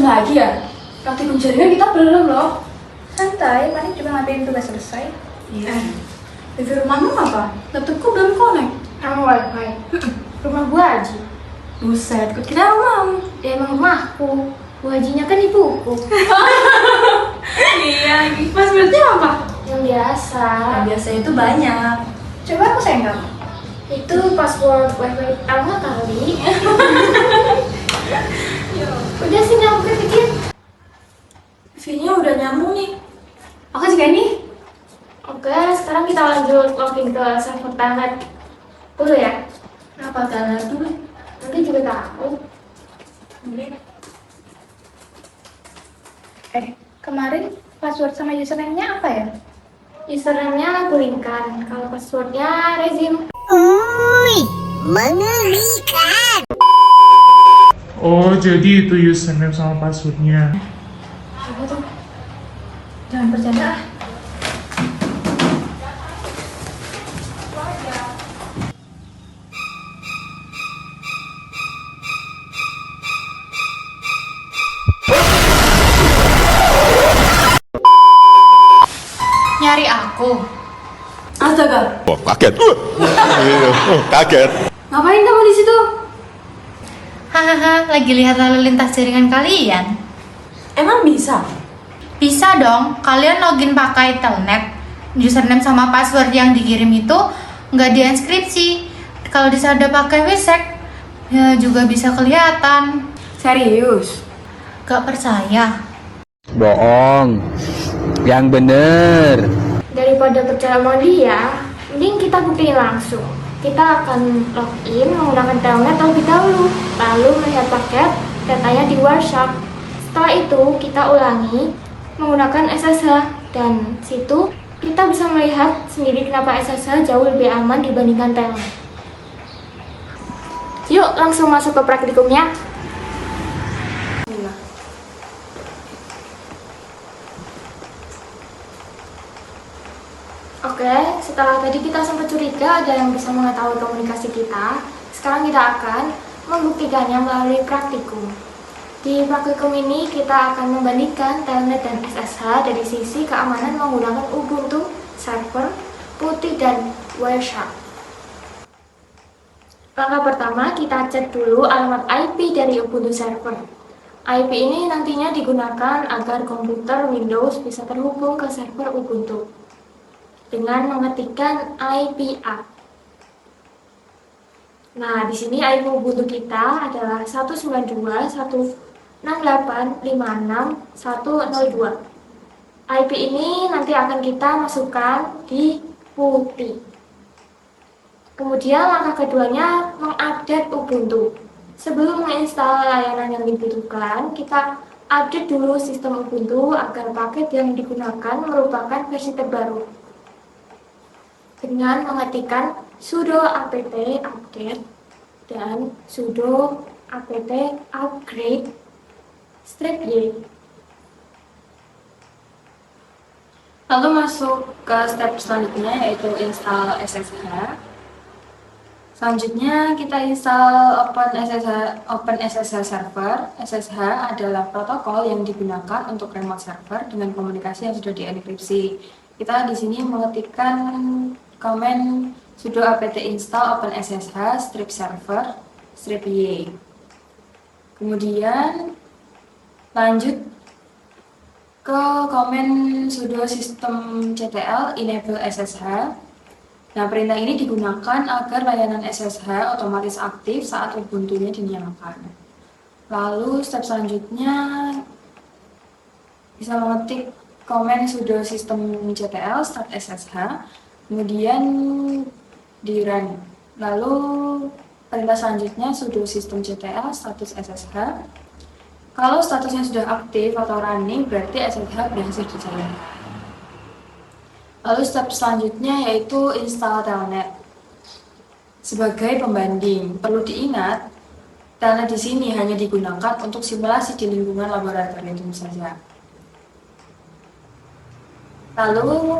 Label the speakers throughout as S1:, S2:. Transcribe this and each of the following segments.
S1: lagi ya? Praktikum jaringan kita belum loh.
S2: Santai, paling cuma ngapain tugas selesai.
S1: Iya. Di rumahmu apa? Laptopku belum connect.
S2: Emang wifi? Rumah gua Haji.
S1: Buset, kok kira rumahmu?
S2: Ya emang rumahku. Gua Hajinya kan ibuku.
S1: Iya, passwordnya apa?
S2: Yang biasa.
S1: Yang biasa itu banyak.
S2: Coba aku sayang kamu. Itu password wifi pertama kali. Udah sih nyambung dikit.
S1: V-nya udah nyambung nih.
S2: Aku juga nih. Oke, sekarang kita lanjut login ke server telnet dulu ya.
S1: Apa telnet dulu?
S2: Nanti juga tahu. Kemarin password sama username-nya apa ya? Username-nya gulingkan, kalau passwordnya rezim.
S3: Uy, mengerikan.
S4: Oh, jadi itu username sama passwordnya.
S2: Apa tuh? Jangan bercanda ah.
S5: Nyari aku.
S1: Astaga,
S6: Wah, kaget. Kaget.
S1: ngapain kamu di situ?
S5: Hahaha, lagi lihat lalu lintas jaringan kalian.
S1: Emang bisa?
S5: Bisa dong, kalian login pakai telnet. Username sama password yang dikirim itu nggak dienskripsi. Kalau disaldo pakai WSEC, ya juga bisa kelihatan.
S1: Serius?
S5: Gak percaya?
S7: Bohong. Yang bener.
S2: Daripada percaya sama dia, mending kita buktiin langsung. Kita akan login menggunakan telnet terlebih dahulu, lalu melihat paket datanya di Wireshark. Setelah itu kita ulangi menggunakan SSH, dan situ kita bisa melihat sendiri kenapa SSH jauh lebih aman dibandingkan telnet. Yuk langsung masuk ke praktikumnya. Oke, setelah tadi kita sempat curiga ada yang bisa mengetahui komunikasi kita, sekarang kita akan membuktikannya melalui praktikum. Di praktikum ini kita akan membandingkan telnet dan SSH dari sisi keamanan menggunakan Ubuntu, server, putih, dan Wireshark. Langkah pertama, kita cek dulu alamat IP dari Ubuntu server. IP ini nantinya digunakan agar komputer Windows bisa terhubung ke server Ubuntu dengan mengetikkan IP app. Nah, di sini IP Ubuntu kita adalah 192.168.56.102. IP ini nanti akan kita masukkan di putih. Kemudian langkah keduanya mengupdate Ubuntu. Sebelum menginstal layanan yang dibutuhkan, kita update dulu sistem Ubuntu agar paket yang digunakan merupakan versi terbaru, dengan mengetikkan sudo apt update dan sudo apt upgrade -y.
S1: Lalu masuk ke step selanjutnya, yaitu install SSH. Selanjutnya kita install OpenSSH Server. SSH adalah protokol yang digunakan untuk remote server dengan komunikasi yang sudah dienkripsi. Kita di sini mengetikkan komen sudo apt install OpenSSH strip server -y. Kemudian lanjut ke komen sudo systemctl enable SSH. Nah, perintah ini digunakan agar layanan SSH otomatis aktif saat Ubuntu-nya dinyalakan. Lalu step selanjutnya bisa mengetik komen sudo systemctl start SSH, kemudian di run. Lalu perintah selanjutnya sudo systemctl status SSH. Kalau statusnya sudah aktif atau running, berarti SSH berhasil dijalankan. Lalu step selanjutnya yaitu install telnet. Sebagai pembanding, perlu diingat telnet di sini hanya digunakan untuk simulasi di lingkungan laboratorium saja. Lalu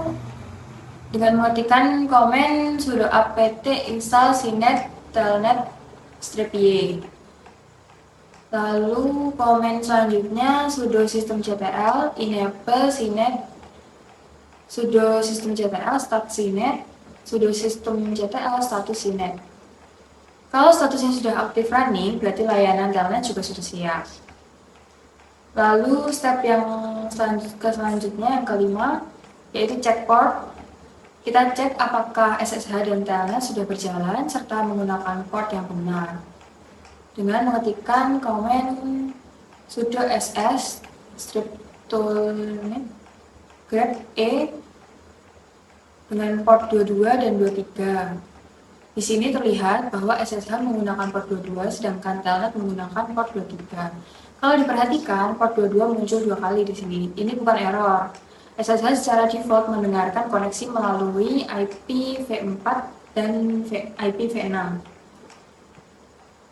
S1: dengan mengetikkan komen sudo apt install sinet telnet -y. Lalu komen selanjutnya sudo sistem CTL enable sinet sudo sistem CTL start sinet sudo sistem CTL status sinet. Kalau statusnya sudah aktif running, berarti layanan telnet juga sudah siap. Lalu step yang selanjutnya yang kelima, yaitu cek port. Kita cek apakah SSH dan telnet sudah berjalan serta menggunakan port yang benar. Dengan mengetikkan komen sudo ss streptonet grep e dengan port 22 dan 23. Di sini terlihat bahwa SSH menggunakan port 22 sedangkan telnet menggunakan port 23. Kalau diperhatikan, port 22 muncul 2 kali di sini. Ini bukan error. SSH secara default mendengarkan koneksi melalui IPv4 dan IPv6.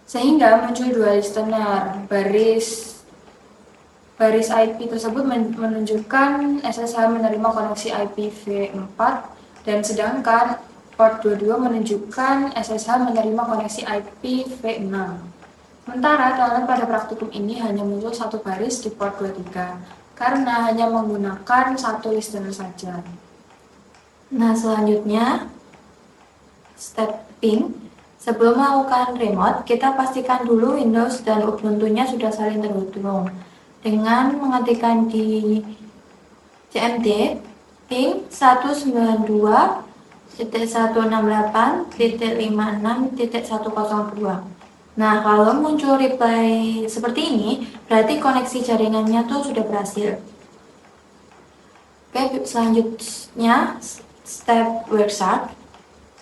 S1: Sehingga muncul dua listener. Baris IP tersebut menunjukkan SSH menerima koneksi IPv4 dan sedangkan port 22 menunjukkan SSH menerima koneksi IPv6. Sementara telnet pada praktikum ini hanya muncul satu baris di port 23 karena hanya menggunakan satu listener saja. Nah, selanjutnya step ping. Sebelum melakukan remote, kita pastikan dulu Windows dan Ubuntu-nya sudah saling terhubung dengan mengetikkan di CMD ping 192.168.56.102. Nah, kalau muncul reply seperti ini, berarti koneksi jaringannya tuh sudah berhasil. Oke, selanjutnya step WireShark.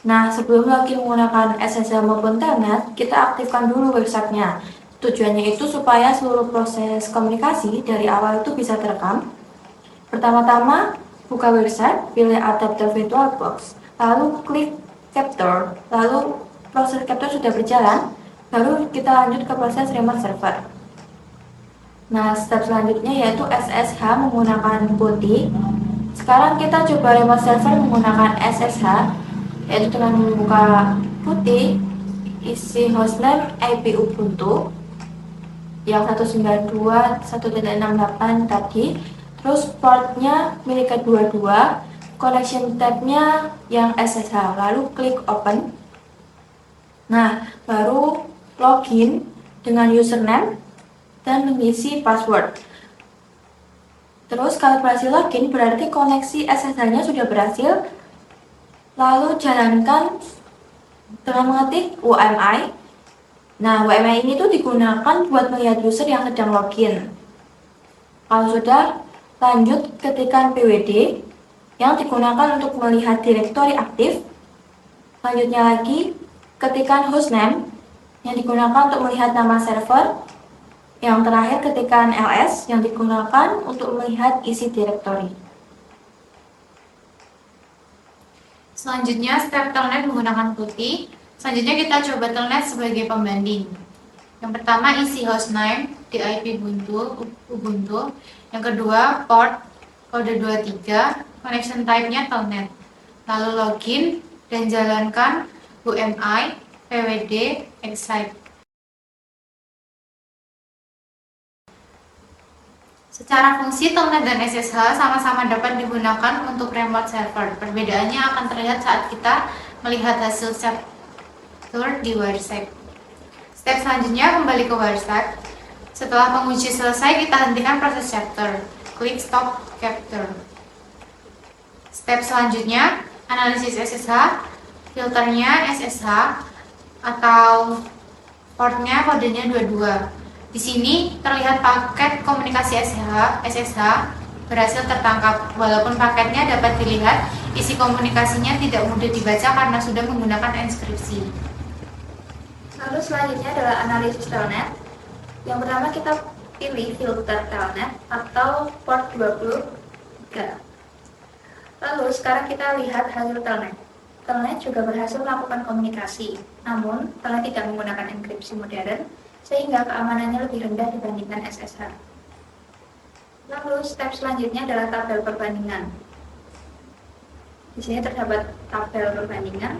S1: Nah, sebelum login menggunakan SSH maupun telnet, kita aktifkan dulu WireShark-nya. Tujuannya itu supaya seluruh proses komunikasi dari awal itu bisa terekam. Pertama-tama, buka WireShark, pilih adapter VirtualBox, lalu klik capture, lalu proses capture sudah berjalan. Baru kita lanjut ke proses remote server. Nah, step selanjutnya yaitu SSH menggunakan PuTTY. Sekarang kita coba remote server menggunakan SSH, yaitu dengan membuka PuTTY, isi hostname IP Ubuntu yang 192.1.68 tadi, terus portnya milik kedua-dua, connection tab-nya yang SSH, lalu klik open. Nah, baru login dengan username dan mengisi password. Terus kalau berhasil login berarti koneksi SSH-nya sudah berhasil. Lalu jalankan dengan mengetik UMI. Nah, UMI ini tuh digunakan buat melihat user yang sedang login. Kalau sudah, lanjut ketikkan PWD yang digunakan untuk melihat direktori aktif. Selanjutnya lagi, ketikkan hostname yang digunakan untuk melihat nama server. Yang terakhir ketikkan ls yang digunakan untuk melihat isi direktori.
S5: Selanjutnya step telnet menggunakan PuTTY. Selanjutnya kita coba telnet sebagai pembanding. Yang pertama isi hostname di IP Ubuntu. Yang kedua port kode 23, connection type-nya telnet. Lalu login dan jalankan UMI PWD excite. Secara fungsi telnet dan SSH sama-sama dapat digunakan untuk remote server. Perbedaannya akan terlihat saat kita melihat hasil capture di WireShark. Step selanjutnya kembali ke WireShark. Setelah penguji selesai, kita hentikan proses capture. Klik stop capture. Step selanjutnya analisis SSH. Filternya SSH atau portnya kodenya 22. Di sini terlihat paket komunikasi SSH berhasil tertangkap. Walaupun paketnya dapat dilihat, isi komunikasinya tidak mudah dibaca karena sudah menggunakan enkripsi.
S1: Lalu selanjutnya adalah analisis telnet. Yang pertama kita pilih filter telnet atau port 23. Lalu sekarang kita lihat hasil telnet. Telnet juga berhasil melakukan komunikasi, namun telnet tidak menggunakan enkripsi modern, sehingga keamanannya lebih rendah dibandingkan SSH. Lalu step selanjutnya adalah tabel perbandingan. Di sini terdapat tabel perbandingan.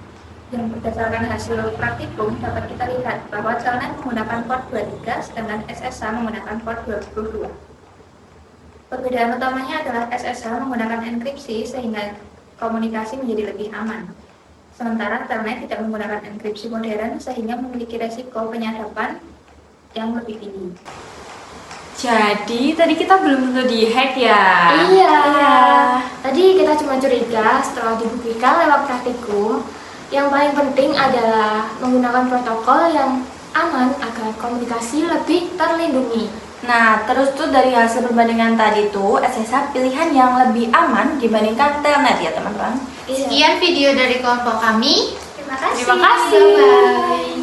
S1: Yang berdasarkan hasil praktikum dapat kita lihat bahwa Telnet menggunakan port 23 sedangkan SSH menggunakan port 22. Perbedaan utamanya adalah SSH menggunakan enkripsi sehingga komunikasi menjadi lebih aman. Sementara Telnet tidak menggunakan enkripsi modern sehingga memiliki resiko penyadapan yang lebih tinggi.
S8: Jadi tadi kita belum tentu dihack ya?
S2: Iya. Tadi kita cuma curiga setelah dibuktikan lewat praktikum. Yang paling penting adalah menggunakan protokol yang aman agar komunikasi lebih terlindungi.
S8: Nah, terus tuh dari hasil perbandingan tadi tuh SSH pilihan yang lebih aman dibandingkan Telnet ya teman-teman.
S5: Sekian video dari kelompok kami.
S2: Terima kasih.
S8: Terima kasih.
S5: Bye-bye.